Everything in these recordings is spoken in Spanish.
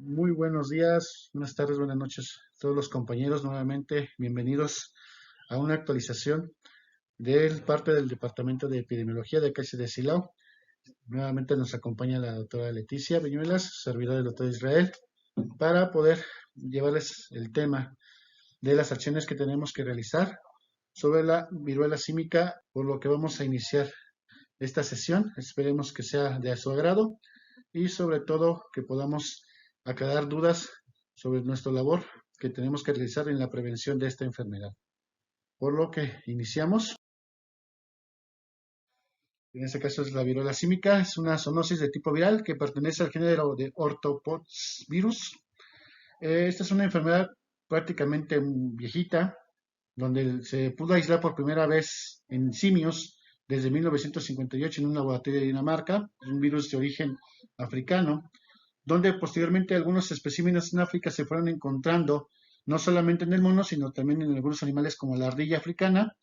Muy buenos días, buenas tardes, buenas noches a todos los compañeros. Nuevamente, bienvenidos a una actualización del parte del Departamento de Epidemiología de CAICE de Silao. Nuevamente nos acompaña la doctora Leticia Viñuelas, servidor del doctor Israel, para poder llevarles el tema de las acciones que tenemos que realizar sobre la viruela símica, por lo que vamos a iniciar esta sesión. Esperemos que sea de su agrado y sobre todo que podamos aclarar dudas sobre nuestra labor que tenemos que realizar en la prevención de esta enfermedad. Por lo que iniciamos. En este caso es la viruela símica, es una zoonosis de tipo viral que pertenece al género de Orthopoxvirus. Esta es una enfermedad prácticamente viejita, donde se pudo aislar por primera vez en simios desde 1958 en un laboratorio de Dinamarca, un virus de origen africano, donde posteriormente algunos especímenes en África se fueron encontrando no solamente en el mono, sino también en algunos animales como la ardilla africana,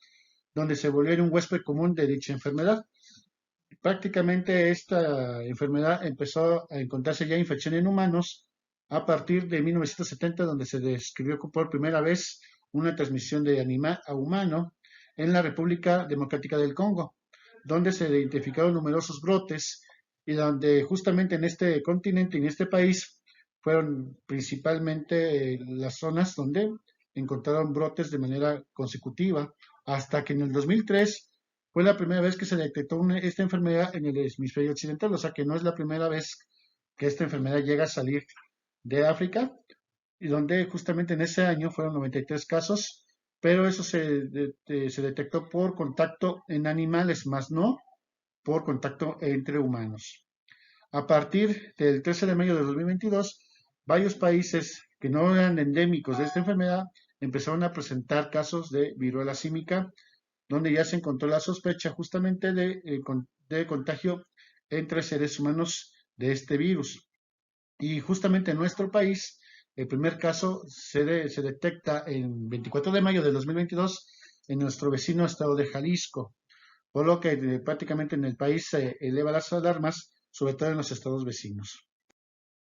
donde se volvió un huésped común de dicha enfermedad. Prácticamente esta enfermedad empezó a encontrarse ya infección en humanos a partir de 1970, donde se describió por primera vez una transmisión de animal a humano en la República Democrática del Congo, donde se identificaron numerosos brotes y donde justamente en este continente, en este país, fueron principalmente las zonas donde encontraron brotes de manera consecutiva, hasta que en el 2003 fue la primera vez que se detectó esta enfermedad en el hemisferio occidental, o sea que no es la primera vez que esta enfermedad llega a salir de África, y donde justamente en ese año fueron 93 casos, pero eso se detectó por contacto en animales, más no por contacto entre humanos. A partir del 13 de mayo de 2022, varios países que no eran endémicos de esta enfermedad empezaron a presentar casos de viruela símica, donde ya se encontró la sospecha justamente de contagio entre seres humanos de este virus. Y justamente en nuestro país, el primer caso se detecta en 24 de mayo de 2022 en nuestro vecino estado de Jalisco, por lo que prácticamente en el país se eleva las alarmas, sobre todo en los estados vecinos.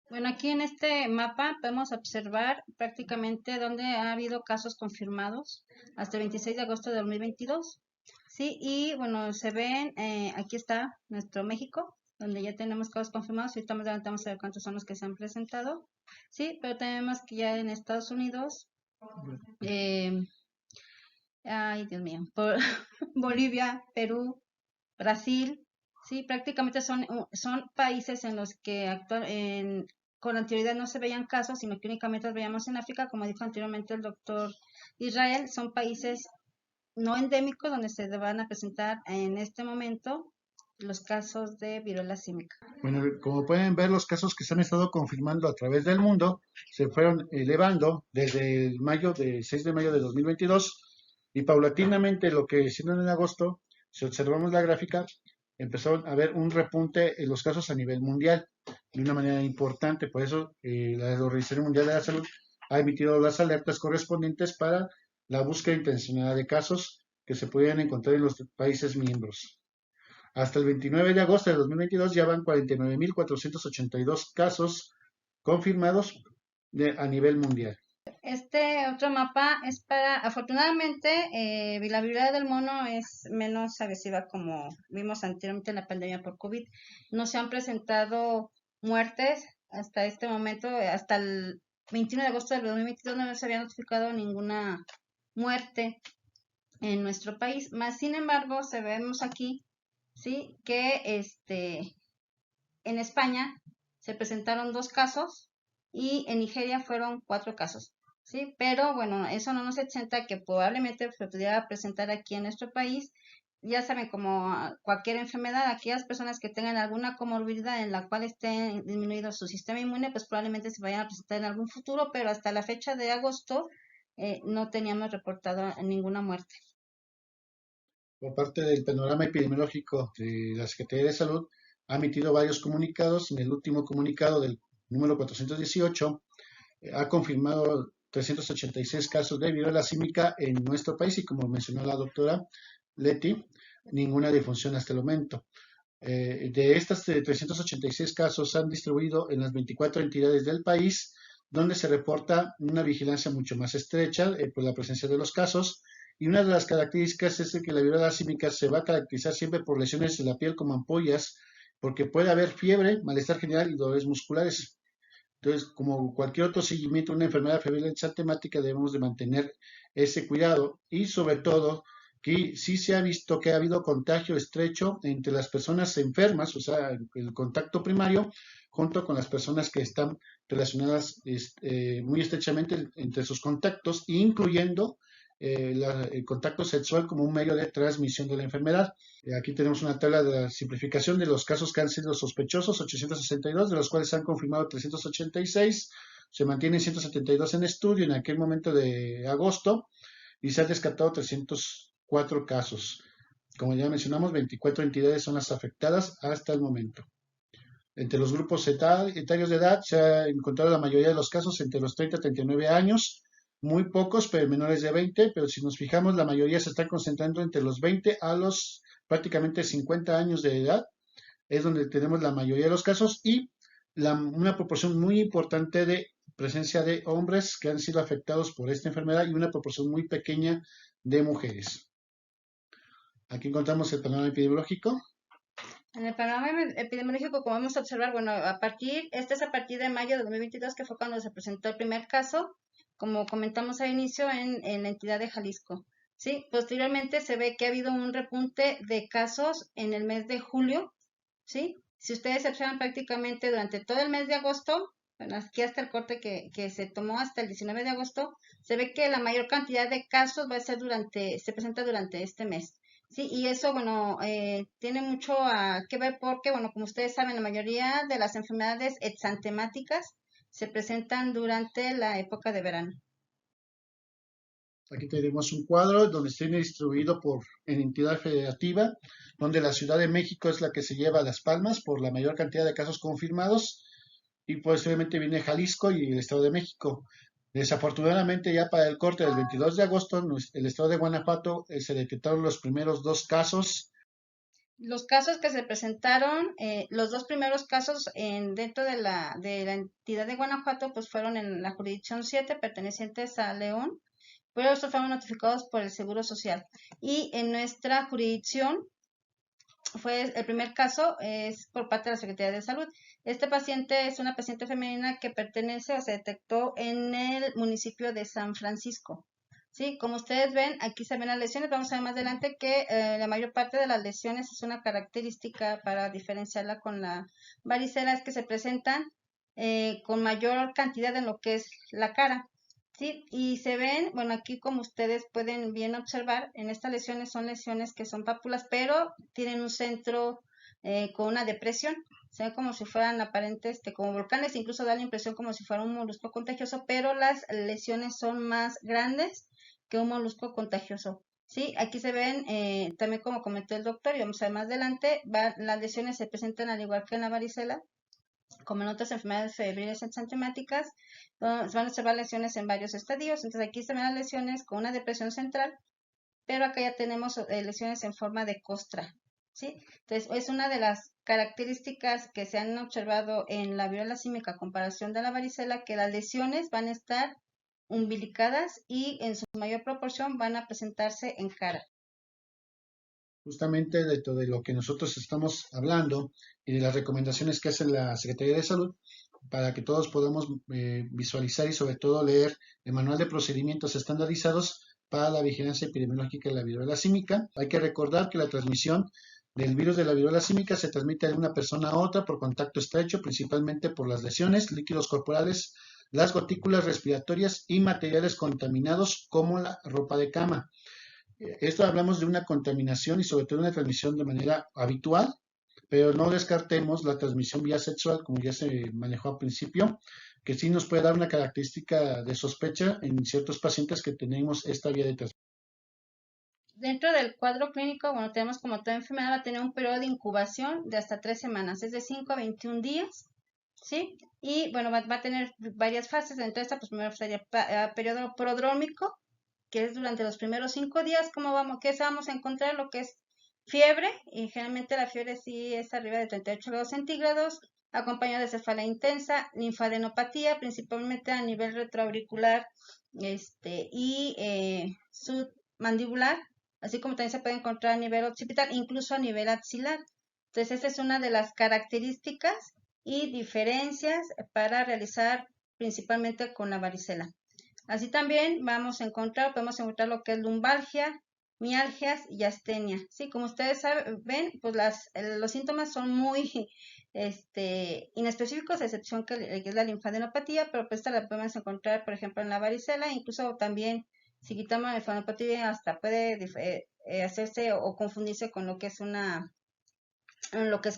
Bueno, aquí en este mapa podemos observar prácticamente dónde ha habido casos confirmados hasta el 26 de agosto de 2022. Sí, y bueno, se ven, aquí está nuestro México, donde ya tenemos casos confirmados y estamos adelantamos a ver cuántos son los que se han presentado. Sí, pero tenemos que ya en Estados Unidos, eh, ay Dios mío, Bolivia, Perú, Brasil, sí, prácticamente son países en los que con anterioridad no se veían casos, sino que únicamente los veíamos en África, como dijo anteriormente el doctor Israel, son países no endémicos donde se van a presentar en este momento los casos de viruela símica. Bueno, como pueden ver, los casos que se han estado confirmando a través del mundo se fueron elevando desde el 6 de mayo de 2022 y paulatinamente lo que hicieron en agosto, si observamos la gráfica, empezó a haber un repunte en los casos a nivel mundial de una manera importante. Por eso la Organización Mundial de la Salud ha emitido las alertas correspondientes para la búsqueda intencionada de casos que se pudieran encontrar en los países miembros. Hasta el 29 de agosto de 2022 ya van 49.482 casos confirmados a nivel mundial. Este otro mapa es afortunadamente, la viruela del mono es menos agresiva como vimos anteriormente en la pandemia por COVID. No se han presentado muertes hasta este momento, hasta el 21 de agosto del 2022 no se había notificado ninguna muerte en nuestro país. Más sin embargo, se vemos aquí, sí, que en España se presentaron 2 casos y en Nigeria fueron 4 casos. Sí, pero bueno, eso no nos exenta que probablemente se pudiera presentar aquí en nuestro país. Ya saben, como cualquier enfermedad, aquellas personas que tengan alguna comorbilidad en la cual esté disminuido su sistema inmune, pues probablemente se vayan a presentar en algún futuro, pero hasta la fecha de agosto no teníamos reportado ninguna muerte. Por parte del panorama epidemiológico de la Secretaría de Salud, ha emitido varios comunicados. En el último comunicado del número 418 ha confirmado 386 casos de viruela símica en nuestro país y como mencionó la doctora Leti, ninguna defunción hasta el momento. De estas 386 casos se han distribuido en las 24 entidades del país, donde se reporta una vigilancia mucho más estrecha por la presencia de los casos. Y una de las características es que la viruela símica se va a caracterizar siempre por lesiones en la piel como ampollas, porque puede haber fiebre, malestar general y dolores musculares. Entonces, como cualquier otro seguimiento de una enfermedad febril exantemática, debemos de mantener ese cuidado y sobre todo que sí se ha visto que ha habido contagio estrecho entre las personas enfermas, o sea, el contacto primario, junto con las personas que están relacionadas muy estrechamente entre sus contactos, incluyendo el contacto sexual como un medio de transmisión de la enfermedad. Aquí tenemos una tabla de la simplificación de los casos que han sido sospechosos, 862, de los cuales se han confirmado 386, se mantienen 172 en estudio en aquel momento de agosto y se han descartado 304 casos. Como ya mencionamos, 24 entidades son las afectadas hasta el momento. Entre los grupos etarios de edad se ha encontrado la mayoría de los casos entre los 30 y 39 años, muy pocos, pero menores de 20, pero si nos fijamos, la mayoría se está concentrando entre los 20 a los prácticamente 50 años de edad, es donde tenemos la mayoría de los casos y una proporción muy importante de presencia de hombres que han sido afectados por esta enfermedad y una proporción muy pequeña de mujeres. Aquí encontramos el panorama epidemiológico. En el panorama epidemiológico, como vamos a observar, bueno, este es a partir de mayo de 2022, que fue cuando se presentó el primer caso, como comentamos al inicio, en la entidad de Jalisco. Sí, posteriormente se ve que ha habido un repunte de casos en el mes de julio, ¿sí? Si ustedes observan prácticamente durante todo el mes de agosto, bueno, aquí hasta el corte que se tomó hasta el 19 de agosto, se ve que la mayor cantidad de casos va a ser se presenta durante este mes. Sí, y eso, bueno, tiene mucho que ver porque, bueno, como ustedes saben, la mayoría de las enfermedades exantemáticas se presentan durante la época de verano. Aquí tenemos un cuadro donde está distribuido en entidad federativa, donde la Ciudad de México es la que se lleva las palmas por la mayor cantidad de casos confirmados y posteriormente viene Jalisco y el Estado de México. Desafortunadamente ya para el corte del 22 de agosto, el Estado de Guanajuato se detectaron los primeros dos casos. Los casos que se presentaron, los dos primeros casos dentro de la entidad de Guanajuato, pues fueron en la jurisdicción 7, pertenecientes a León, pero estos fueron notificados por el Seguro Social. Y en nuestra jurisdicción, el primer caso es por parte de la Secretaría de Salud. Este paciente es una paciente femenina que pertenece o se detectó en el municipio de San Francisco. Sí, como ustedes ven, aquí se ven las lesiones. Vamos a ver más adelante que la mayor parte de las lesiones es una característica para diferenciarla con la varicela, es que se presentan con mayor cantidad en lo que es la cara. Sí, y se ven, bueno, aquí como ustedes pueden bien observar, en estas lesiones son lesiones que son pápulas, pero tienen un centro con una depresión, se ven como si fueran aparentes, como volcanes, incluso da la impresión como si fuera un molusco contagioso, pero las lesiones son más grandes que un molusco contagioso. Sí, aquí se ven, también como comentó el doctor, y vamos a ver más adelante, las lesiones se presentan al igual que en la varicela, como en otras enfermedades febriles exantemáticas, se van a observar lesiones en varios estadios. Entonces aquí se ven las lesiones con una depresión central, pero acá ya tenemos lesiones en forma de costra, ¿sí? Entonces es una de las características que se han observado en la viruela símica a comparación de la varicela, que las lesiones van a estar umbilicadas y en su mayor proporción van a presentarse en cara. Justamente dentro de lo que nosotros estamos hablando y de las recomendaciones que hace la Secretaría de Salud para que todos podamos visualizar y sobre todo leer el manual de procedimientos estandarizados para la vigilancia epidemiológica de la viruela símica. Hay que recordar que la transmisión del virus de la viruela símica se transmite de una persona a otra por contacto estrecho, principalmente por las lesiones, líquidos corporales, las gotículas respiratorias y materiales contaminados como la ropa de cama. Esto hablamos de una contaminación y sobre todo una transmisión de manera habitual, pero no descartemos la transmisión vía sexual, como ya se manejó al principio, que sí nos puede dar una característica de sospecha en ciertos pacientes que tenemos esta vía de transmisión. Dentro del cuadro clínico, bueno, tenemos como toda enfermedad va a tener un periodo de incubación de hasta 3 semanas, es de 5 a 21 días, ¿sí? Y bueno, va a tener varias fases. Dentro de esta, pues primero sería periodo prodrómico, que es durante los primeros 5 días, ¿qué vamos a encontrar? Lo que es fiebre, y generalmente la fiebre sí es arriba de 38 grados centígrados, acompañado de cefalea intensa, linfadenopatía, principalmente a nivel retroauricular y submandibular, así como también se puede encontrar a nivel occipital, incluso a nivel axilar. Entonces, esa es una de las características y diferencias para realizar principalmente con la varicela. Así también podemos encontrar lo que es lumbalgia, mialgias y astenia. Sí, como ustedes ven, pues los síntomas son muy inespecíficos, a excepción que es la linfadenopatía, pero pues esta la podemos encontrar, por ejemplo, en la varicela, incluso también si quitamos la linfadenopatía hasta puede hacerse o confundirse con lo que es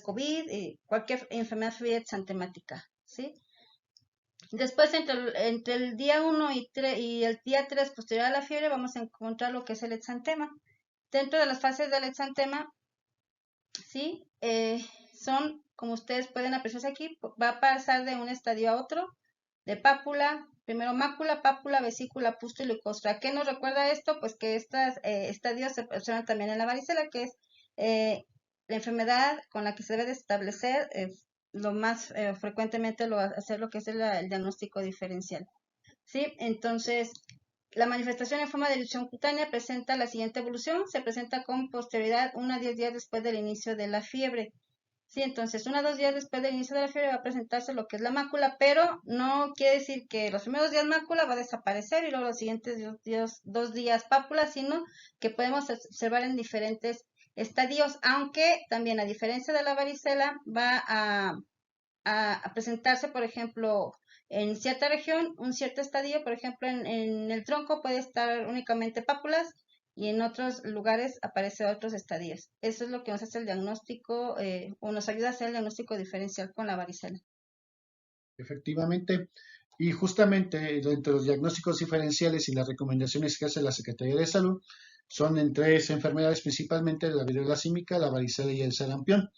COVID y cualquier enfermedad fluida exantemática, ¿sí? Después, entre el día 1 y el día 3 posterior a la fiebre, vamos a encontrar lo que es el exantema. Dentro de las fases del exantema, ¿sí? Son, como ustedes pueden apreciar aquí, va a pasar de un estadio a otro, de pápula, primero mácula, pápula, vesícula, pústula y costra. ¿Qué nos recuerda esto? Pues que estos estadios se observan también en la varicela, que es la enfermedad con la que se debe de establecer lo más frecuentemente hacer lo que es el diagnóstico diferencial. ¿Sí? Entonces, la manifestación en forma de erupción cutánea presenta la siguiente evolución, se presenta con posterioridad 1 a 10 días después del inicio de la fiebre. Sí, entonces 1 a 2 días después del inicio de la fiebre va a presentarse lo que es la mácula, pero no quiere decir que los primeros días mácula va a desaparecer y luego los siguientes 2 días pápula, sino que podemos observar en diferentes estadios, aunque también a diferencia de la varicela va a presentarse, por ejemplo, en cierta región, un cierto estadio, por ejemplo, en el tronco puede estar únicamente pápulas y en otros lugares aparecen otros estadios. Eso es lo que nos hace el diagnóstico o nos ayuda a hacer el diagnóstico diferencial con la varicela. Efectivamente, y justamente entre los diagnósticos diferenciales y las recomendaciones que hace la Secretaría de Salud son en tres enfermedades principalmente: la viruela símica, la varicela y el sarampión.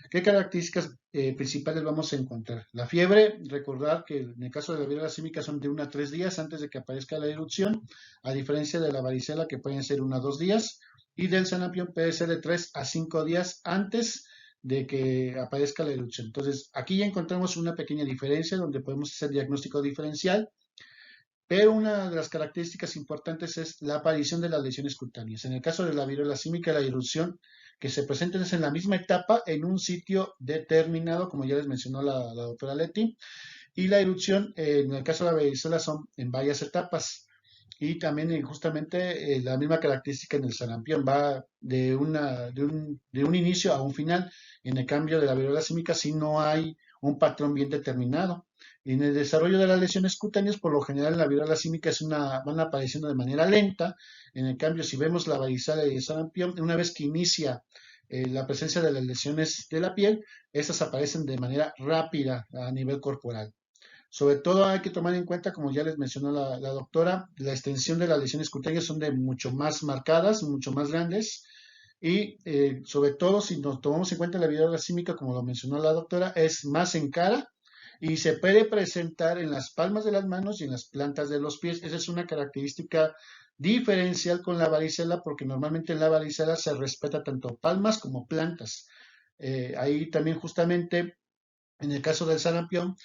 ¿Qué características principales vamos a encontrar? La fiebre, recordar que en el caso de la viruela símica son de 1 a 3 días antes de que aparezca la erupción, a diferencia de la varicela que pueden ser 1 a 2 días, y del sarampión puede ser de 3 a 5 días antes de que aparezca la erupción. Entonces, aquí ya encontramos una pequeña diferencia donde podemos hacer diagnóstico diferencial, pero una de las características importantes es la aparición de las lesiones cutáneas. En el caso de la viruela símica, la erupción que se presenta es en la misma etapa, en un sitio determinado, como ya les mencionó la doctora Leti, y la erupción, en el caso de la varicela, son en varias etapas. Y también justamente la misma característica en el sarampión, va de un inicio a un final. En el cambio de la viruela símica, si no hay un patrón bien determinado. En el desarrollo de las lesiones cutáneas, por lo general en la viruela símica van apareciendo de manera lenta. En el cambio, si vemos la varicela y el sarampión, una vez que inicia la presencia de las lesiones de la piel, estas aparecen de manera rápida a nivel corporal. Sobre todo hay que tomar en cuenta, como ya les mencionó la doctora, la extensión de las lesiones cutáneas son de mucho más marcadas, mucho más grandes, y sobre todo si nos tomamos en cuenta la viruela símica, como lo mencionó la doctora, es más en cara y se puede presentar en las palmas de las manos y en las plantas de los pies. Esa es una característica diferencial con la varicela, porque normalmente en la varicela se respeta tanto palmas como plantas. Ahí también justamente en el caso del sarampión,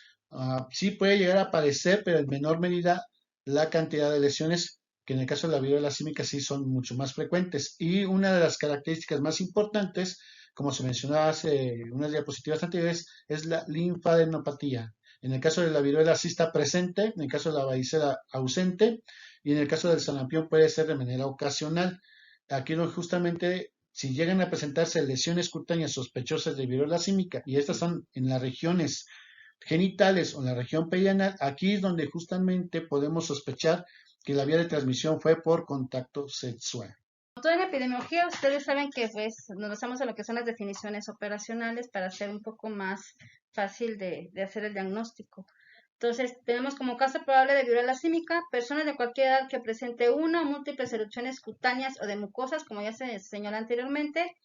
sí puede llegar a aparecer, pero en menor medida, la cantidad de lesiones que en el caso de la viruela símica sí son mucho más frecuentes. Y una de las características más importantes, como se mencionaba hace unas diapositivas anteriores, es la linfadenopatía. En el caso de la viruela sí está presente, en el caso de la varicela ausente, y en el caso del sarampión puede ser de manera ocasional. Aquí justamente, si llegan a presentarse lesiones cutáneas sospechosas de viruela símica, y estas son en las regiones genitales o en la región perianal, aquí es donde justamente podemos sospechar que la vía de transmisión fue por contacto sexual. Toda en epidemiología, ustedes saben que pues nos basamos en lo que son las definiciones operacionales para hacer un poco más fácil de hacer el diagnóstico. Entonces, tenemos como caso probable de viruela símica, personas de cualquier edad que presente una o múltiples erupciones cutáneas o de mucosas, como ya se señaló anteriormente,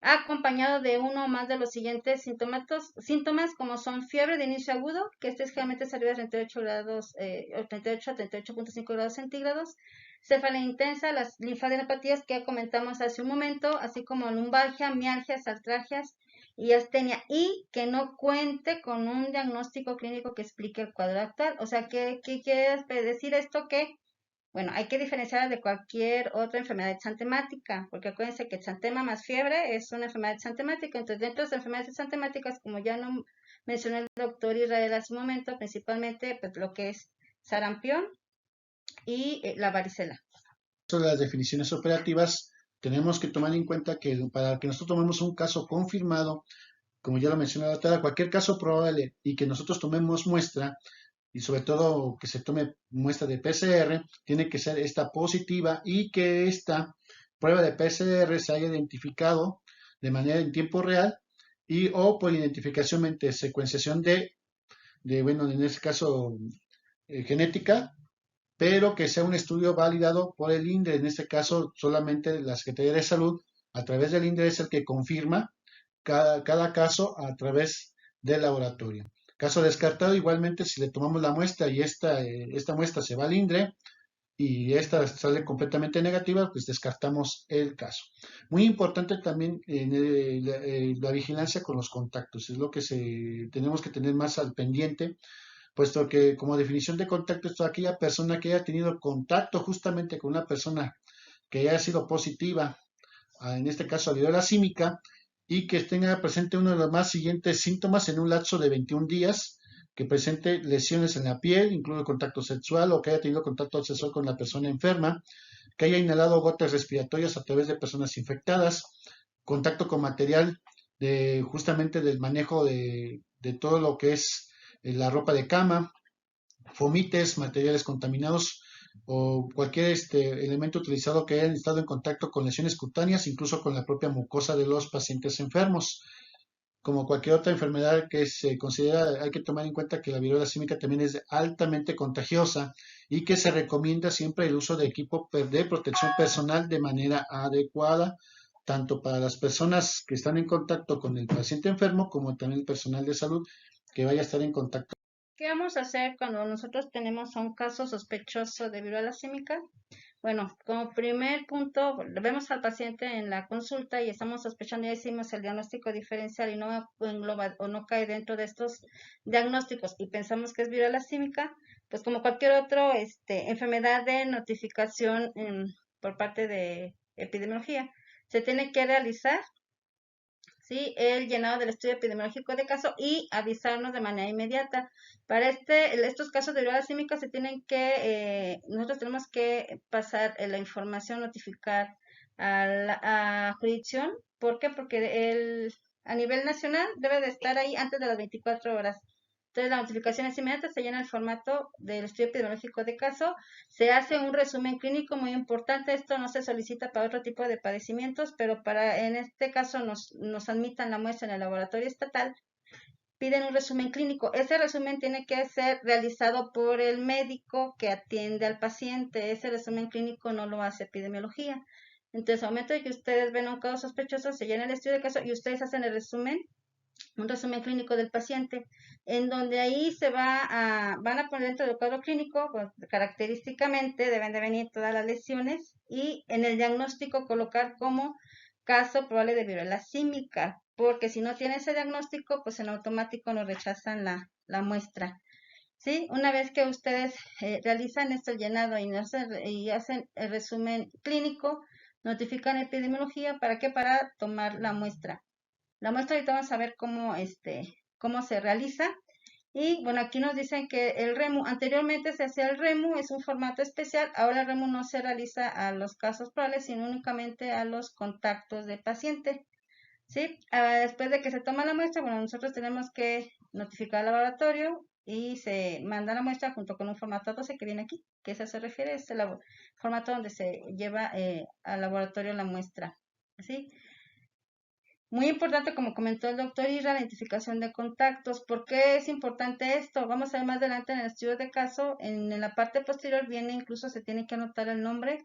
acompañado de uno o más de los siguientes síntomas como son fiebre de inicio agudo, que este es generalmente es arriba de 38 grados, o 38 a 38.5 grados centígrados, cefalea intensa, las linfadeноpatías que ya comentamos hace un momento, así como lumbalgia, mialgias, artralgias y astenia, y que no cuente con un diagnóstico clínico que explique el cuadro actual. O sea, ¿qué quiere decir esto? Que bueno, hay que diferenciarla de cualquier otra enfermedad exantemática, porque acuérdense que exantema más fiebre es una enfermedad exantemática. Entonces, dentro de las enfermedades exantemáticas, como ya no mencionó el doctor Israel hace un momento, principalmente pues, lo que es sarampión y la varicela. De las definiciones operativas, tenemos que tomar en cuenta que para que nosotros tomemos un caso confirmado, como ya lo mencioné la doctora, cualquier caso probable y que nosotros tomemos muestra, y sobre todo que se tome muestra de PCR, tiene que ser esta positiva y que esta prueba de PCR se haya identificado de manera en tiempo real y o por identificación mediante secuenciación bueno, en este caso genética, pero que sea un estudio validado por el INDRE. En este caso, solamente la Secretaría de Salud, a través del INDRE, es el que confirma cada caso a través del laboratorio. Caso descartado, igualmente, si le tomamos la muestra y esta muestra se va al INDRE y esta sale completamente negativa, pues descartamos el caso. Muy importante también la vigilancia con los contactos, es lo que tenemos que tener más al pendiente, puesto que como definición de contacto es toda aquella persona que haya tenido contacto justamente con una persona que haya sido positiva, en este caso a viruela símica, y que tenga presente uno de los más siguientes síntomas en un lapso de 21 días, que presente lesiones en la piel, incluido contacto sexual o que haya tenido contacto sexual con la persona enferma, que haya inhalado gotas respiratorias a través de personas infectadas, contacto con material justamente del manejo de todo lo que es la ropa de cama, fomites, materiales contaminados o cualquier elemento utilizado que hayan estado en contacto con lesiones cutáneas, incluso con la propia mucosa de los pacientes enfermos. Como cualquier otra enfermedad que se considera, hay que tomar en cuenta que la viruela símica también es altamente contagiosa y que se recomienda siempre el uso de equipo de protección personal de manera adecuada, tanto para las personas que están en contacto con el paciente enfermo como también el personal de salud que vaya a estar en contacto. ¿Qué vamos a hacer cuando nosotros tenemos un caso sospechoso de viruela símica? Bueno, como primer punto, vemos al paciente en la consulta y estamos sospechando, ya hicimos el diagnóstico diferencial y no engloba o no cae dentro de estos diagnósticos y pensamos que es viruela símica, pues como cualquier otra enfermedad de notificación por parte de epidemiología, se tiene que realizar, ¿sí?, el llenado del estudio epidemiológico de caso y avisarnos de manera inmediata. Para estos casos de viruela símica se tienen nosotros tenemos que pasar la información, notificar a jurisdicción. ¿Por qué? Porque a nivel nacional debe de estar ahí antes de las 24 horas. Entonces la notificación es inmediata, se llena el formato del estudio epidemiológico de caso, se hace un resumen clínico muy importante. Esto no se solicita para otro tipo de padecimientos, pero en este caso nos admitan la muestra en el laboratorio estatal, piden un resumen clínico. Ese resumen tiene que ser realizado por el médico que atiende al paciente. Ese resumen clínico no lo hace epidemiología. Entonces, al momento de que ustedes ven un caso sospechoso, se llena el estudio de caso y ustedes hacen un resumen clínico del paciente, en donde ahí van a poner dentro del cuadro clínico, pues, característicamente deben de venir todas las lesiones y en el diagnóstico colocar como caso probable de viruela símica, porque si no tiene ese diagnóstico, pues en automático nos rechazan la muestra. ¿Sí? Una vez que ustedes realizan esto, el llenado y hacen el resumen clínico, notifican epidemiología. ¿Para qué? Para tomar la muestra. La muestra ahorita vamos a ver cómo se realiza. Y bueno, aquí nos dicen que el REMU, anteriormente se hacía el REMU, es un formato especial. Ahora el REMU no se realiza a los casos probables, sino únicamente a los contactos de paciente. ¿Sí? Después de que se toma la muestra, bueno, nosotros tenemos que notificar al laboratorio y se manda la muestra junto con un formato 12 que viene aquí, que eso se refiere, es el formato donde se lleva al laboratorio la muestra. ¿Sí? Muy importante, como comentó el doctor Ira, la identificación de contactos. ¿Por qué es importante esto? Vamos a ver más adelante en el estudio de caso. En la parte posterior viene, incluso se tiene que anotar el nombre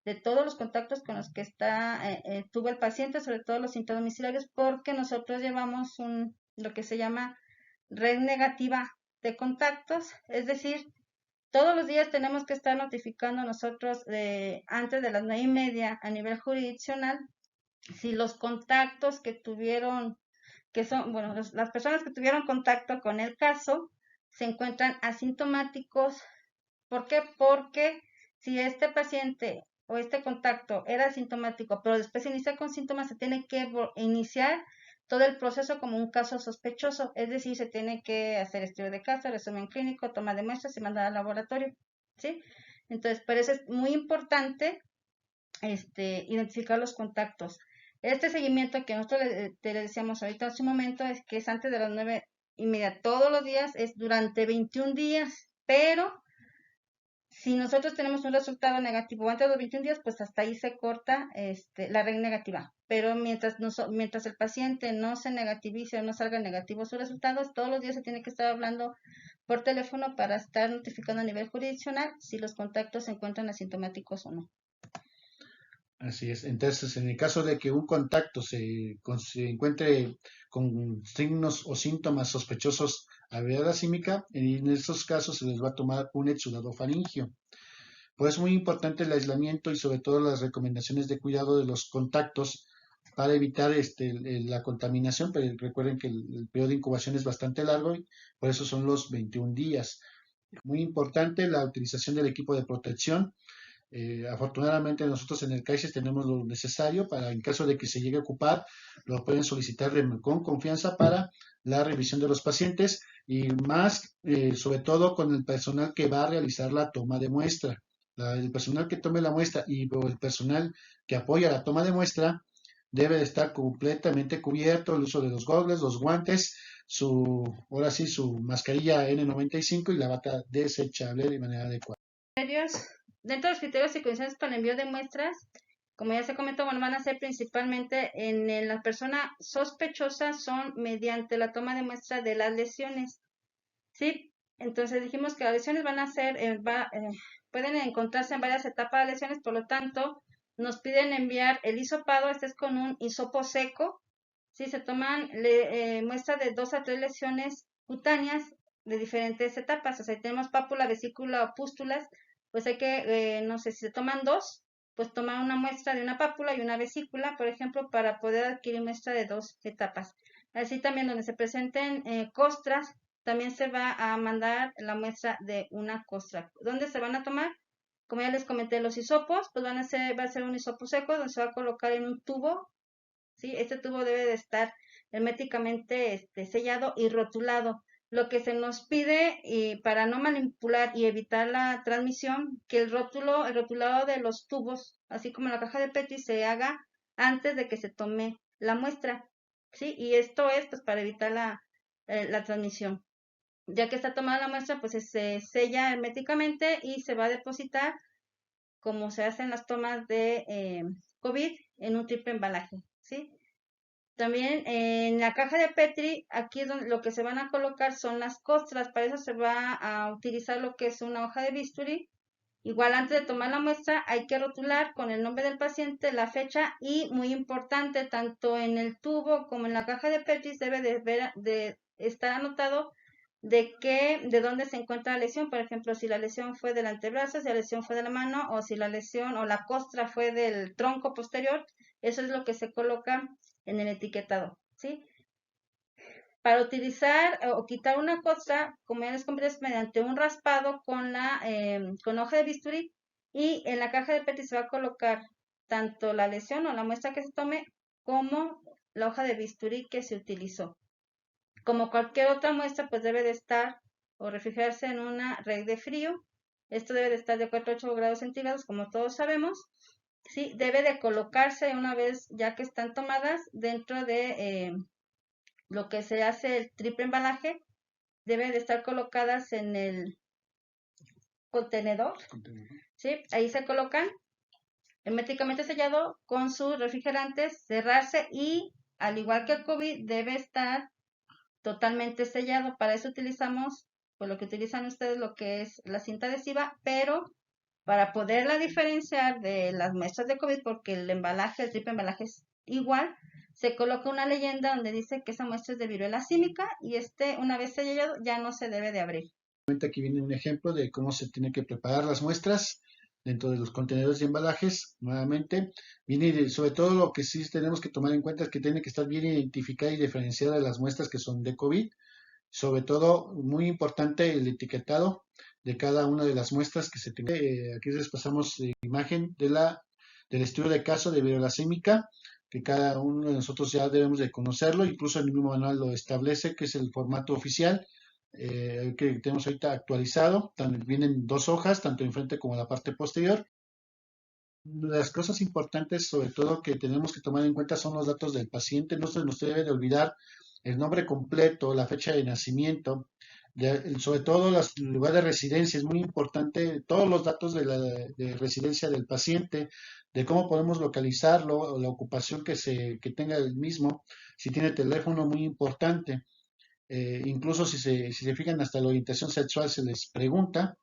de todos los contactos con los que tuvo el paciente, sobre todo los intradomiciliarios, porque nosotros llevamos lo que se llama red negativa de contactos, es decir, todos los días tenemos que estar notificando nosotros antes de las 9:30 a nivel jurisdiccional si los contactos que tuvieron, que son, bueno, las personas que tuvieron contacto con el caso se encuentran asintomáticos. ¿Por qué? Porque si este paciente o este contacto era asintomático, pero después inicia con síntomas, se tiene que iniciar todo el proceso como un caso sospechoso, es decir, se tiene que hacer estudio de caso, resumen clínico, toma de muestras y mandar al laboratorio, ¿sí? Entonces, por eso es muy importante identificar los contactos. Este seguimiento que nosotros le decíamos ahorita hace un momento es que es antes de las 9:30 todos los días, es durante 21 días, pero si nosotros tenemos un resultado negativo antes de los 21 días, pues hasta ahí se corta la red negativa. Pero mientras el paciente no se negativice o no salga negativo sus resultados, todos los días se tiene que estar hablando por teléfono para estar notificando a nivel jurisdiccional si los contactos se encuentran asintomáticos o no. Así es. Entonces, en el caso de que un contacto se encuentre con signos o síntomas sospechosos a viruela símica, en estos casos se les va a tomar un exudado faríngeo. Pues es muy importante el aislamiento y sobre todo las recomendaciones de cuidado de los contactos para evitar la contaminación, pero recuerden que el periodo de incubación es bastante largo y por eso son los 21 días. Muy importante la utilización del equipo de protección. Afortunadamente nosotros en el CAICES tenemos lo necesario para en caso de que se llegue a ocupar, lo pueden solicitar con confianza para la revisión de los pacientes y más sobre todo con el personal que va a realizar la toma de muestra. El personal que tome la muestra y el personal que apoya la toma de muestra debe de estar completamente cubierto, el uso de los gogles, los guantes, ahora sí, su mascarilla N95 y la bata desechable de manera adecuada. Dentro de los criterios y condiciones para el envío de muestras, como ya se comentó, bueno, van a ser principalmente en la persona sospechosa, son mediante la toma de muestra de las lesiones, ¿sí? Entonces dijimos que las lesiones van a ser, pueden encontrarse en varias etapas de lesiones, por lo tanto, nos piden enviar el hisopado, este es con un hisopo seco, ¿sí? Se toman muestras de 2 a 3 lesiones cutáneas de diferentes etapas, o sea, tenemos pápula, vesícula o pústulas, pues hay que, no sé, si se toman 2, pues tomar una muestra de una pápula y una vesícula, por ejemplo, para poder adquirir muestra de 2 etapas. Así también donde se presenten costras, también se va a mandar la muestra de una costra. ¿Dónde se van a tomar? Como ya les comenté, los hisopos, pues va a ser un hisopo seco donde se va a colocar en un tubo, ¿sí? Este tubo debe de estar herméticamente sellado y rotulado. Lo que se nos pide para no manipular y evitar la transmisión, que el rotulado de los tubos, así como la caja de Petri, se haga antes de que se tome la muestra, ¿sí? Y esto es pues para evitar la transmisión. Ya que está tomada la muestra, pues se sella herméticamente y se va a depositar, como se hacen las tomas de COVID, en un triple embalaje, ¿sí? También en la caja de Petri, aquí es donde lo que se van a colocar son las costras. Para eso se va a utilizar lo que es una hoja de bisturí. Igual antes de tomar la muestra hay que rotular con el nombre del paciente, la fecha y muy importante, tanto en el tubo como en la caja de Petri debe de estar anotado de dónde se encuentra la lesión. Por ejemplo, si la lesión fue del antebrazo, si la lesión fue de la mano o si la lesión o la costra fue del tronco posterior. Eso es lo que se coloca en el etiquetado, ¿sí? Para utilizar o quitar una costra, como ya les comenté, es mediante un raspado con hoja de bisturí, y en la caja de Petri se va a colocar tanto la lesión o la muestra que se tome como la hoja de bisturí que se utilizó. Como cualquier otra muestra, pues debe de estar o refrigerarse en una red de frío. Esto debe de estar de 4 a 8 grados centígrados, como todos sabemos. Sí, debe de colocarse una vez ya que están tomadas dentro de lo que se hace el triple embalaje. Deben de estar colocadas en el contenedor, ¿sí? Ahí se colocan herméticamente sellado con sus refrigerantes, cerrarse y al igual que el COVID debe estar totalmente sellado. Para eso utilizamos, pues lo que utilizan ustedes, lo que es la cinta adhesiva, pero para poderla diferenciar de las muestras de COVID, porque el embalaje, el triple embalaje es igual, se coloca una leyenda donde dice que esa muestra es de viruela símica y una vez sellado, ya no se debe de abrir. Aquí viene un ejemplo de cómo se tiene que preparar las muestras dentro de los contenedores de embalajes. Nuevamente, sobre todo lo que sí tenemos que tomar en cuenta es que tiene que estar bien identificada y diferenciada las muestras que son de COVID. Sobre todo, muy importante el etiquetado de cada una de las muestras que se tenga. Aquí les pasamos imagen del estudio de caso de viruela símica, que cada uno de nosotros ya debemos de conocerlo, incluso el mismo manual lo establece, que es el formato oficial que tenemos ahorita actualizado. También vienen dos hojas, tanto enfrente como en la parte posterior. Las cosas importantes, sobre todo, que tenemos que tomar en cuenta son los datos del paciente. No se nos debe de olvidar el nombre completo, la fecha de nacimiento, sobre todo el lugar de residencia. Es muy importante todos los datos de residencia del paciente, de cómo podemos localizarlo, o la ocupación que tenga el mismo, si tiene teléfono, muy importante. Incluso si se fijan, hasta la orientación sexual se les pregunta.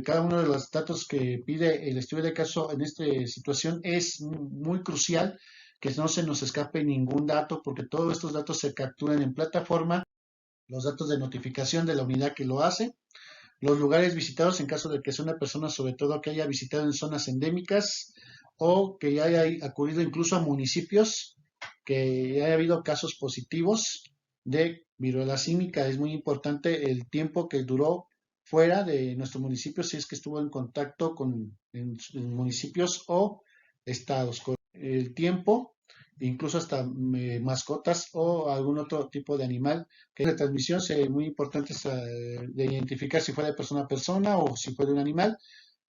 Cada uno de los datos que pide el estudio de caso en esta situación es muy crucial que no se nos escape ningún dato, porque todos estos datos se capturan en plataforma, los datos de notificación de la unidad que lo hace, los lugares visitados en caso de que sea una persona, sobre todo que haya visitado en zonas endémicas o que haya acudido incluso a municipios que haya habido casos positivos de viruela símica. Es muy importante el tiempo que duró fuera de nuestro municipio, si es que estuvo en contacto en municipios o estados. El tiempo, incluso hasta mascotas o algún otro tipo de animal que la transmisión sea muy importante de identificar si fue de persona a persona o si fue de un animal,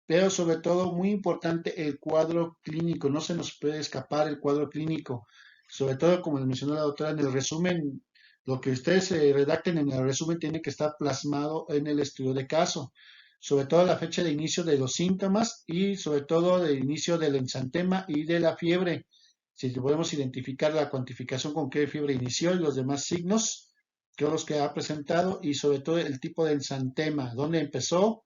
pero sobre todo muy importante el cuadro clínico. No se nos puede escapar el cuadro clínico, sobre todo como les mencionó la doctora en el resumen. Lo que ustedes redacten en el resumen tiene que estar plasmado en el estudio de caso, sobre todo la fecha de inicio de los síntomas y sobre todo del inicio del exantema y de la fiebre. Si podemos identificar la cuantificación con qué fiebre inició y los demás signos, que los que ha presentado, y sobre todo el tipo de exantema, dónde empezó,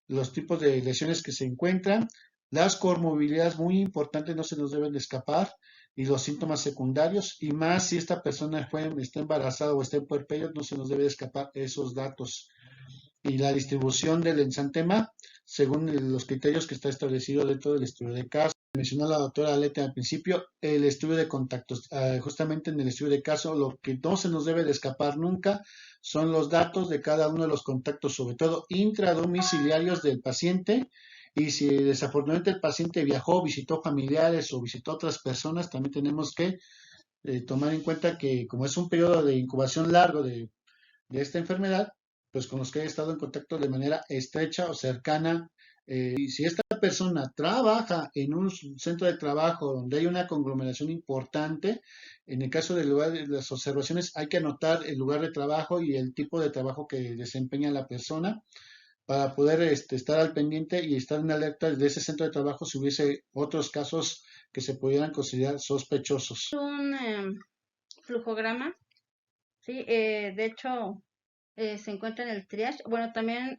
los tipos de lesiones que se encuentran, las comorbilidades muy importantes, no se nos deben de escapar, y los síntomas secundarios, y más si esta persona está embarazada o está en puerperio, no se nos debe de escapar esos datos. Y la distribución del exantema según los criterios que está establecido dentro del estudio de caso. Mencionó la doctora Alete al principio, el estudio de contactos. Justamente en el estudio de caso, lo que no se nos debe de escapar nunca son los datos de cada uno de los contactos, sobre todo intradomiciliarios del paciente. Y si desafortunadamente el paciente viajó, visitó familiares o visitó otras personas, también tenemos que tomar en cuenta que como es un periodo de incubación largo de esta enfermedad, pues con los que haya estado en contacto de manera estrecha o cercana. Y si esta persona trabaja en un centro de trabajo donde hay una conglomeración importante, en el caso del lugar de las observaciones hay que anotar el lugar de trabajo y el tipo de trabajo que desempeña la persona para poder estar al pendiente y estar en alerta de ese centro de trabajo si hubiese otros casos que se pudieran considerar sospechosos. Un flujograma, sí, de hecho se encuentra en el triage. Bueno, también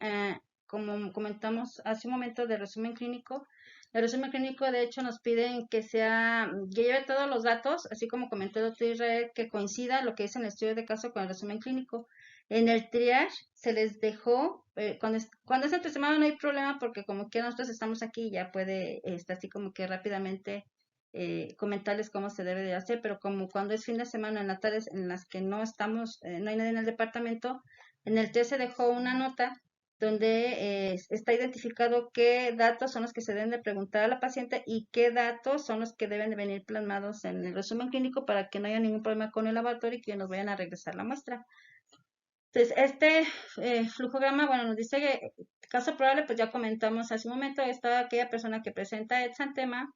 como comentamos hace un momento de resumen clínico, el resumen clínico de hecho nos piden que lleve todos los datos, así como comentó el doctor Israel, que coincida lo que es en el estudio de caso con el resumen clínico. En el triage se les dejó, cuando es entre semana no hay problema porque como que nosotros estamos aquí ya puede así como que rápidamente comentarles cómo se debe de hacer, pero como cuando es fin de semana en las tardes en las que no estamos, no hay nadie en el departamento, en el 3 se dejó una nota donde está identificado qué datos son los que se deben de preguntar a la paciente y qué datos son los que deben de venir plasmados en el resumen clínico para que no haya ningún problema con el laboratorio y que nos vayan a regresar la muestra. Entonces, este flujograma, bueno, nos dice que caso probable, pues ya comentamos hace un momento, está aquella persona que presenta exantema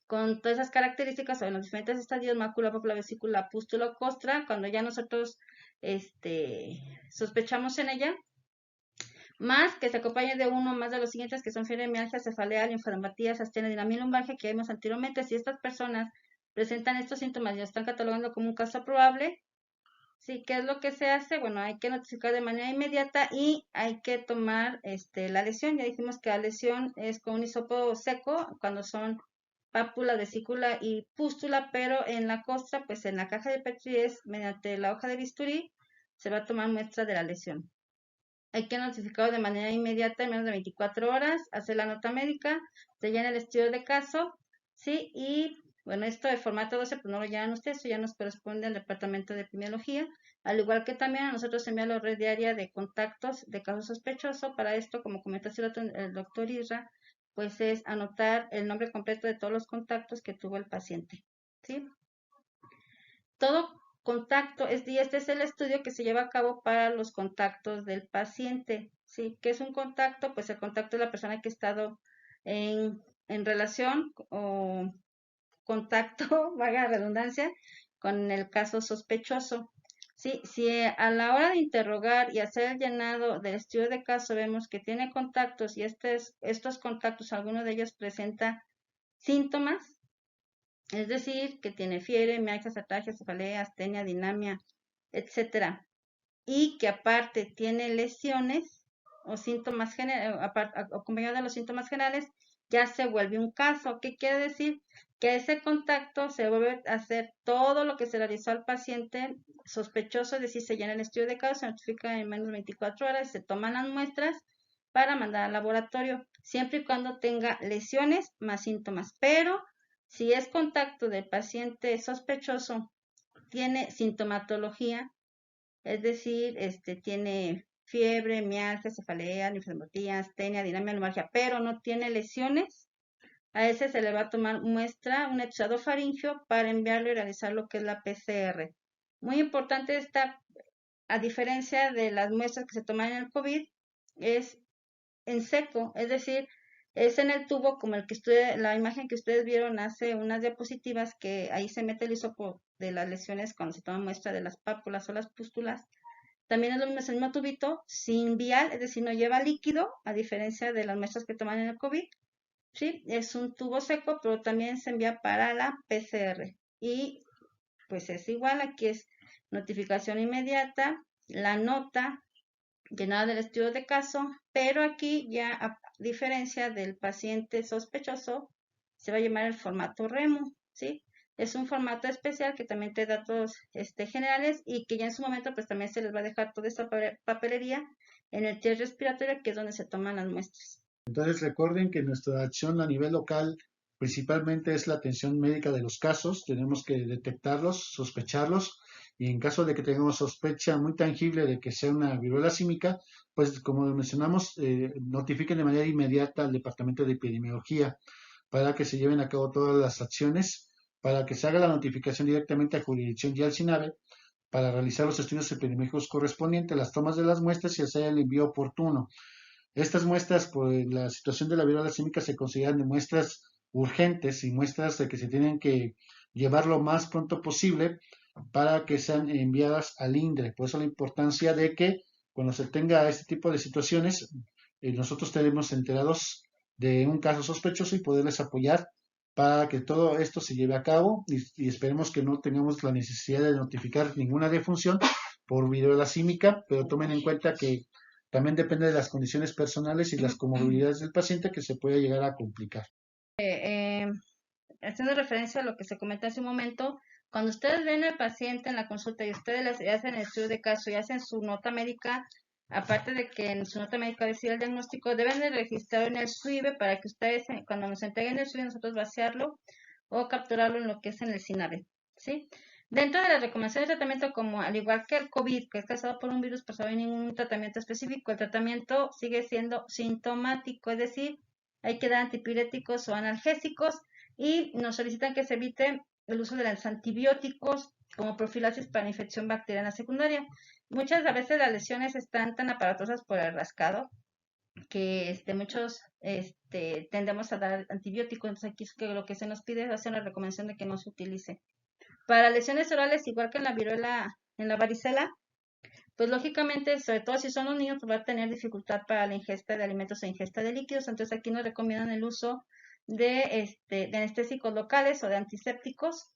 con todas esas características en los diferentes estadios, mácula, pápula, vesícula, pústula, costra, cuando ya nosotros sospechamos en ella, más que se acompañe de uno más de los siguientes que son fibromialgia, cefalea, linfadenopatía, astenia, dinamia lumbalgia, que vimos anteriormente. Si estas personas presentan estos síntomas y lo están catalogando como un caso probable, Sí, ¿qué es lo que se hace? Bueno, hay que notificar de manera inmediata y hay que tomar la lesión. Ya dijimos que la lesión es con un hisopo seco cuando son pápula, vesícula y pústula, pero en la costra, pues en la caja de Petri es mediante la hoja de bisturí, se va a tomar muestra de la lesión. Hay que notificarlo de manera inmediata, en menos de 24 horas, hacer la nota médica, se llena el estudio de caso, ¿sí? Y bueno, esto de formato 12, pues no lo llevan ustedes, eso ya nos corresponde al departamento de epidemiología, al igual que también a nosotros envía la red diaria de contactos de caso sospechoso. Para esto, como comentó el doctor Isra, pues es anotar el nombre completo de todos los contactos que tuvo el paciente, ¿sí? Todo contacto, y este es el estudio que se lleva a cabo para los contactos del paciente, ¿sí? ¿Qué es un contacto? Pues el contacto es la persona que ha estado en relación o contacto, vaga redundancia, con el caso sospechoso. Sí, si a la hora de interrogar y hacer el llenado del estudio de caso vemos que tiene contactos y estos contactos, alguno de ellos presenta síntomas, es decir, que tiene fiebre, mialgias, atalgias, cefalea, astenia, dinamia, etcétera, y que aparte tiene lesiones o síntomas acompañado de los síntomas generales, ya se vuelve un caso. ¿Qué quiere decir? Que ese contacto se vuelve a hacer todo lo que se realizó al paciente sospechoso, es decir, se llena el estudio de caso, se notifica en menos de 24 horas, se toman las muestras para mandar al laboratorio, siempre y cuando tenga lesiones más síntomas. Pero si es contacto del paciente sospechoso, tiene sintomatología, es decir, tiene fiebre, mialgia, cefalea, linfadenopatías, astenia, dinamia, lumbalgia, pero no tiene lesiones, a ese se le va a tomar muestra, un faríngeo, para enviarlo y realizar lo que es la PCR. Muy importante esta, a diferencia de las muestras que se toman en el COVID, es en seco, es decir, es en el tubo como la imagen que ustedes vieron hace unas diapositivas, que ahí se mete el hisopo de las lesiones cuando se toma muestra de las pápulas o las pústulas. También es lo mismo, es el mismo tubito, sin vial, es decir, no lleva líquido, a diferencia de las muestras que toman en el COVID. Sí, es un tubo seco, pero también se envía para la PCR. Y pues es igual, aquí es notificación inmediata, la nota, llenada del estudio de caso, pero aquí ya, a diferencia del paciente sospechoso, se va a llamar el formato REMO, ¿sí? Es un formato especial que también te da datos generales, y que ya en su momento pues también se les va a dejar toda esta papelería en el test respiratorio, que es donde se toman las muestras. Entonces recuerden que nuestra acción a nivel local principalmente es la atención médica de los casos. Tenemos que detectarlos, sospecharlos, y en caso de que tengamos sospecha muy tangible de que sea una viruela símica, pues como mencionamos, notifiquen de manera inmediata al Departamento de Epidemiología para que se lleven a cabo todas las acciones, para que se haga la notificación directamente a jurisdicción y al SINAVE para realizar los estudios epidemiológicos correspondientes, las tomas de las muestras y hacer el envío oportuno. Estas muestras, por la situación de la viruela símica, se consideran de muestras urgentes y muestras de que se tienen que llevar lo más pronto posible para que sean enviadas al INDRE. Por eso la importancia de que cuando se tenga este tipo de situaciones, nosotros estaremos enterados de un caso sospechoso y poderles apoyar para que todo esto se lleve a cabo, y esperemos que no tengamos la necesidad de notificar ninguna defunción por viruela símica, pero tomen en cuenta que también depende de las condiciones personales y las comorbilidades del paciente que se puede llegar a complicar. Eh, eh, Haciendo referencia a lo que se comentó hace un momento, cuando ustedes ven al paciente en la consulta y ustedes les hacen el estudio de caso y hacen su nota médica, aparte de que en su nota médica decía el diagnóstico, deben de registrar en el SWIBE para que ustedes, cuando nos entreguen el SWIBE, nosotros vaciarlo o capturarlo en lo que es en el SINAVE, ¿sí? Dentro de las recomendaciones de tratamiento, como al igual que el COVID, que es causado por un virus, pues no hay ningún tratamiento específico. El tratamiento sigue siendo sintomático, es decir, hay que dar antipiréticos o analgésicos, y nos solicitan que se evite el uso de los antibióticos como profilaxis para infección bacteriana secundaria. Muchas veces las lesiones están tan aparatosas por el rascado que muchos tendemos a dar antibióticos. Entonces aquí es que lo que se nos pide es hacer una recomendación de que no se utilice. Para lesiones orales, igual que en la viruela, en la varicela, pues lógicamente, sobre todo si son los niños, pues va a tener dificultad para la ingesta de alimentos e ingesta de líquidos. Entonces aquí nos recomiendan el uso de anestésicos locales o de antisépticos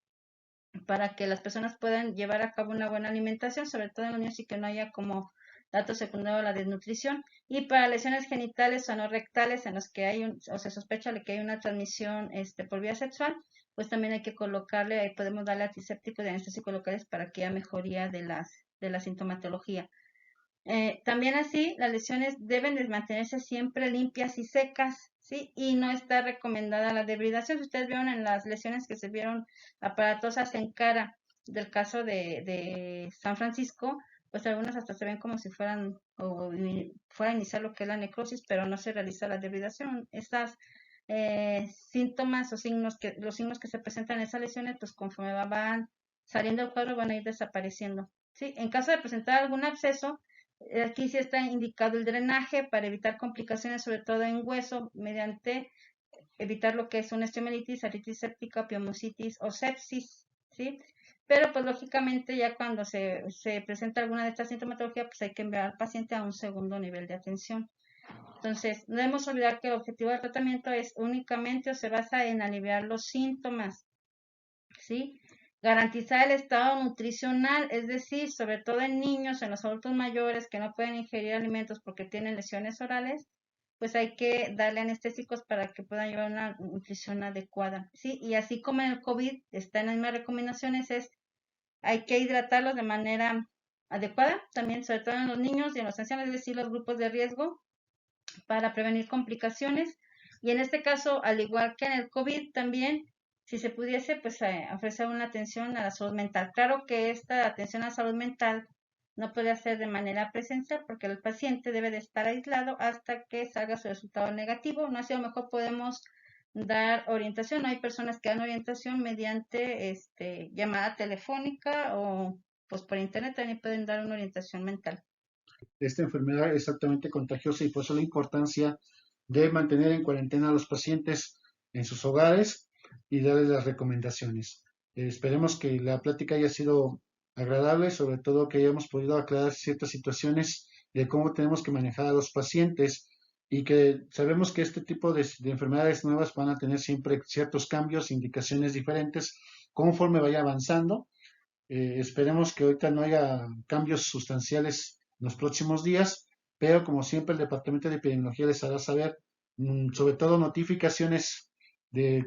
para que las personas puedan llevar a cabo una buena alimentación, sobre todo en los niños, y que no haya como dato secundario la desnutrición. Y para lesiones genitales o no rectales en los que hay o se sospecha de que hay una transmisión por vía sexual, pues también hay que colocarle, ahí podemos darle antisépticos y anestésicos locales para que haya mejoría de la sintomatología. También así, las lesiones deben de mantenerse siempre limpias y secas, ¿sí? Y no está recomendada la debridación. Si ustedes vieron en las lesiones que se vieron aparatosas en cara del caso de San Francisco, pues algunas hasta se ven como si fueran o fuera a iniciar lo que es la necrosis, pero no se realiza la debridación. Estas síntomas o los signos que se presentan en esas lesiones, pues conforme van saliendo del cuadro van a ir desapareciendo, ¿sí? En caso de presentar algún absceso, aquí sí está indicado el drenaje para evitar complicaciones, sobre todo en hueso, mediante evitar lo que es una osteomielitis, artritis séptica, piomositis o sepsis, ¿sí? Pero pues lógicamente ya cuando se presenta alguna de estas sintomatologías, pues hay que enviar al paciente a un segundo nivel de atención. Entonces, no debemos olvidar que el objetivo del tratamiento es únicamente o se basa en aliviar los síntomas, ¿sí? Garantizar el estado nutricional, es decir, sobre todo en niños, en los adultos mayores que no pueden ingerir alimentos porque tienen lesiones orales, pues hay que darle anestésicos para que puedan llevar una nutrición adecuada, ¿sí? Y así como en el COVID, está en las mismas recomendaciones, hay que hidratarlos de manera adecuada, también sobre todo en los niños y en los ancianos, es decir, los grupos de riesgo, para prevenir complicaciones. Y en este caso, al igual que en el COVID también, si se pudiese, pues ofrecer una atención a la salud mental. Claro que esta atención a la salud mental no puede hacer de manera presencial porque el paciente debe de estar aislado hasta que salga su resultado negativo. No así, a lo mejor podemos dar orientación. Hay personas que dan orientación mediante llamada telefónica o pues por internet también pueden dar una orientación mental. Esta enfermedad es altamente contagiosa y por eso la importancia de mantener en cuarentena a los pacientes en sus hogares y darles las recomendaciones. Esperemos que la plática haya sido agradable, sobre todo que hayamos podido aclarar ciertas situaciones de cómo tenemos que manejar a los pacientes y que sabemos que este tipo de enfermedades nuevas van a tener siempre ciertos cambios, indicaciones diferentes conforme vaya avanzando. Esperemos que ahorita no haya cambios sustanciales en los próximos días, pero como siempre el Departamento de Epidemiología les hará saber, sobre todo notificaciones de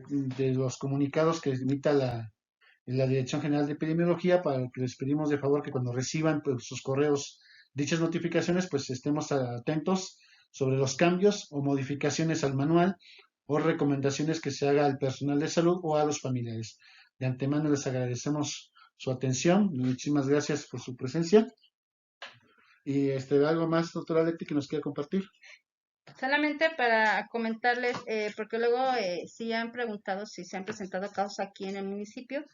los comunicados que emita la Dirección General de Epidemiología, para que les pedimos de favor que cuando reciban pues, sus correos dichas notificaciones, pues estemos atentos sobre los cambios o modificaciones al manual o recomendaciones que se haga al personal de salud o a los familiares. De antemano les agradecemos su atención. Muchísimas gracias por su presencia. Y algo más, doctora Leti, que nos quiera compartir. Solamente para comentarles, porque luego sí han preguntado si se han presentado casos aquí en el municipio.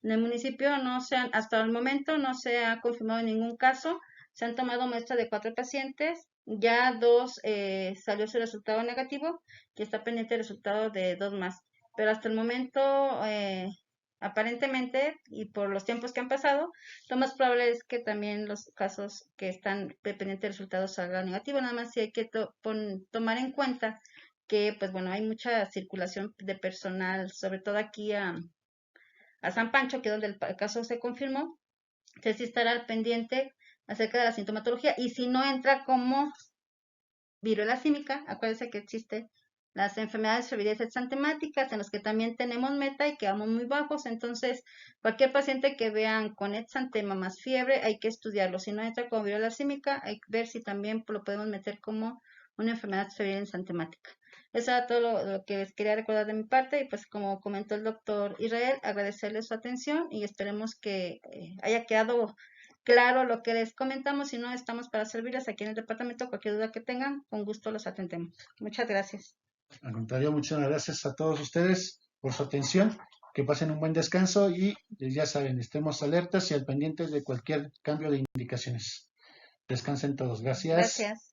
En el municipio no se han, hasta el momento no se ha confirmado ningún caso. Se han tomado muestras de 4 pacientes, ya 2 salió su resultado negativo y está pendiente el resultado de 2 más. Pero hasta el momento, aparentemente, y por los tiempos que han pasado, lo más probable es que también los casos que están pendientes de resultados salgan negativos. Nada más sí hay que tomar en cuenta que, pues bueno, hay mucha circulación de personal, sobre todo aquí a San Pancho, que es donde el caso se confirmó, que sí estará al pendiente acerca de la sintomatología. Y si no entra como viruela símica, acuérdense que existe las enfermedades febriles exantemáticas, en las que también tenemos meta y quedamos muy bajos. Entonces, cualquier paciente que vean con exantema más fiebre, hay que estudiarlo. Si no entra como viruela símica, hay que ver si también lo podemos meter como una enfermedad febril exantemática. Eso era todo lo que les quería recordar de mi parte. Y pues como comentó el doctor Israel, agradecerle su atención y esperemos que haya quedado claro lo que les comentamos. Si no, estamos para servirles aquí en el departamento. Cualquier duda que tengan, con gusto los atendemos. Muchas gracias. Al contrario, muchas gracias a todos ustedes por su atención. Que pasen un buen descanso y ya saben, estemos alertas y al pendiente de cualquier cambio de indicaciones. Descansen todos. Gracias. Gracias.